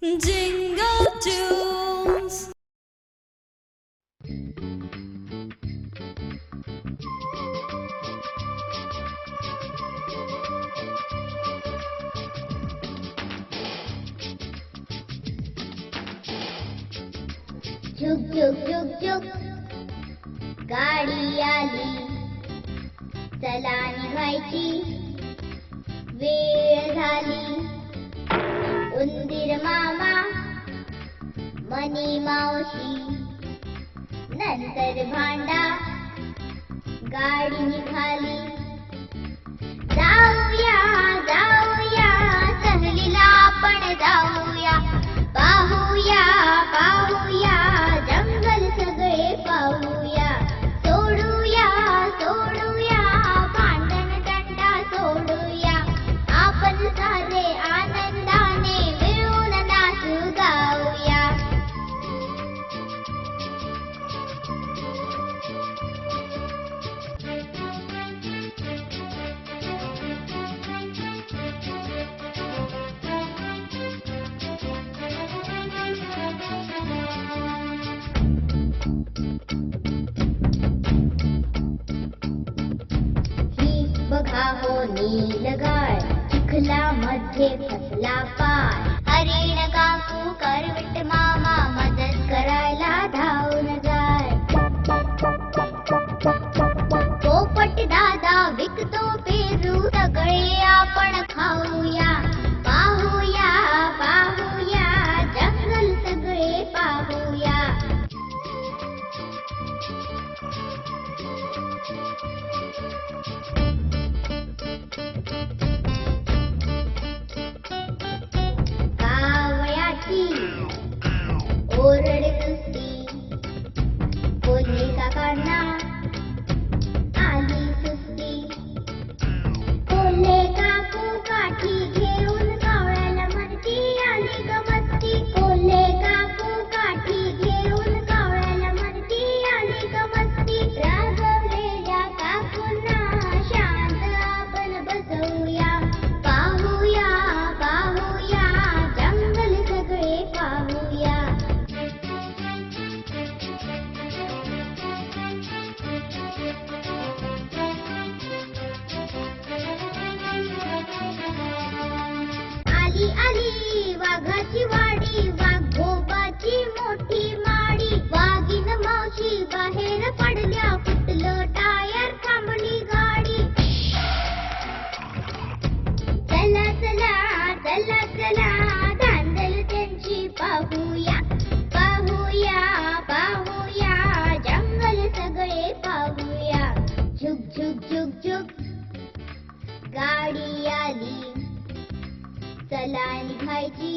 Jingle tunes. झुक झुक झुक झुक गाडी आली, चला निघायची वेळ झाली. उंदीर मामा, मनी मावशी, नंतर भांडा, गाडी निघाली. जाऊया जाऊया सहलीला आपण जाऊया, पाहूया पाहूया जंगल सगळे पाहूया. सोडूया सोडूया भांडण तंटा सोडूया, आपण सारे आनंदाने मिळून नाचू गाऊया. बघा हो नीलगाय, चिखलामध्ये फसला पाय. हरिण काकू करवट मामा मदत करायला धावून जाय. पोपट दादा विकतो पेरू, सगळे आपण खाऊया. पाहूया पाहूया जंगल सगळे पाहूया. ओरडत होती कोल्हे काकांना आली सुस्ती. कोल्हे काकू काठी घेऊन कावळ्याला म्हणती आली गमस्ती. कोल्हे काकू काठी घेऊन कावळ्याला म्हणती आली गमस्ती. रागवलेल्या काकूंना शांत आपण बसवूया. पाहूया पाहूया जंगल सगळे पाहूया. आली आली वाघाची वाडी, वाघोबाची मोठी माडी. वाघीण मावशी बाहेर पडल्या, फुटलं टायर थांबली गाडी. चला चला चला चला धांदल त्यांची पाहूया. पाहूया पाहूया जंगल सगळे पाहूया. झुक झुक झुक झुक गाडी आली, चला निघायची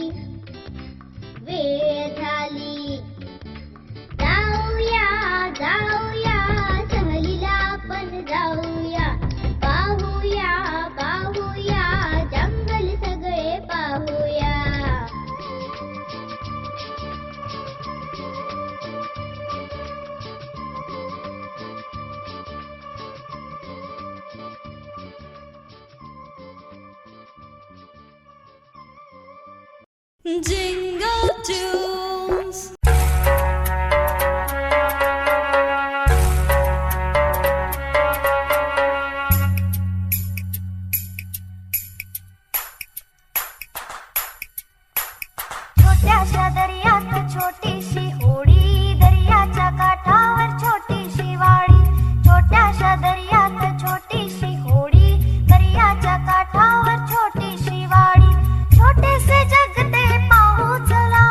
वेळ झाली. जाऊया जाऊया सहलीला आपण जाऊया. पाहूया पाहूया जंगल सगळे पाहूया. Jingle tunes. छोट्याशा दर्यात छोटीशी होडी, दर्याच्या काठावर छोटीशी वाडी. छोट्याशा दर्यात छोटीशी होडी, दर्याच्या काठावर छोटीशी वाडी. छोटेसे जग ते पाहू चला,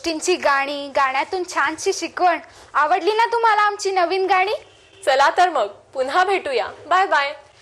गोष्टींची गाणी, गाण्यातून छानशी शिकवण. आवडली ना तुम्हाला आमची नवीन गाणी? चला तर मग पुन्हा भेटूया. Bye bye.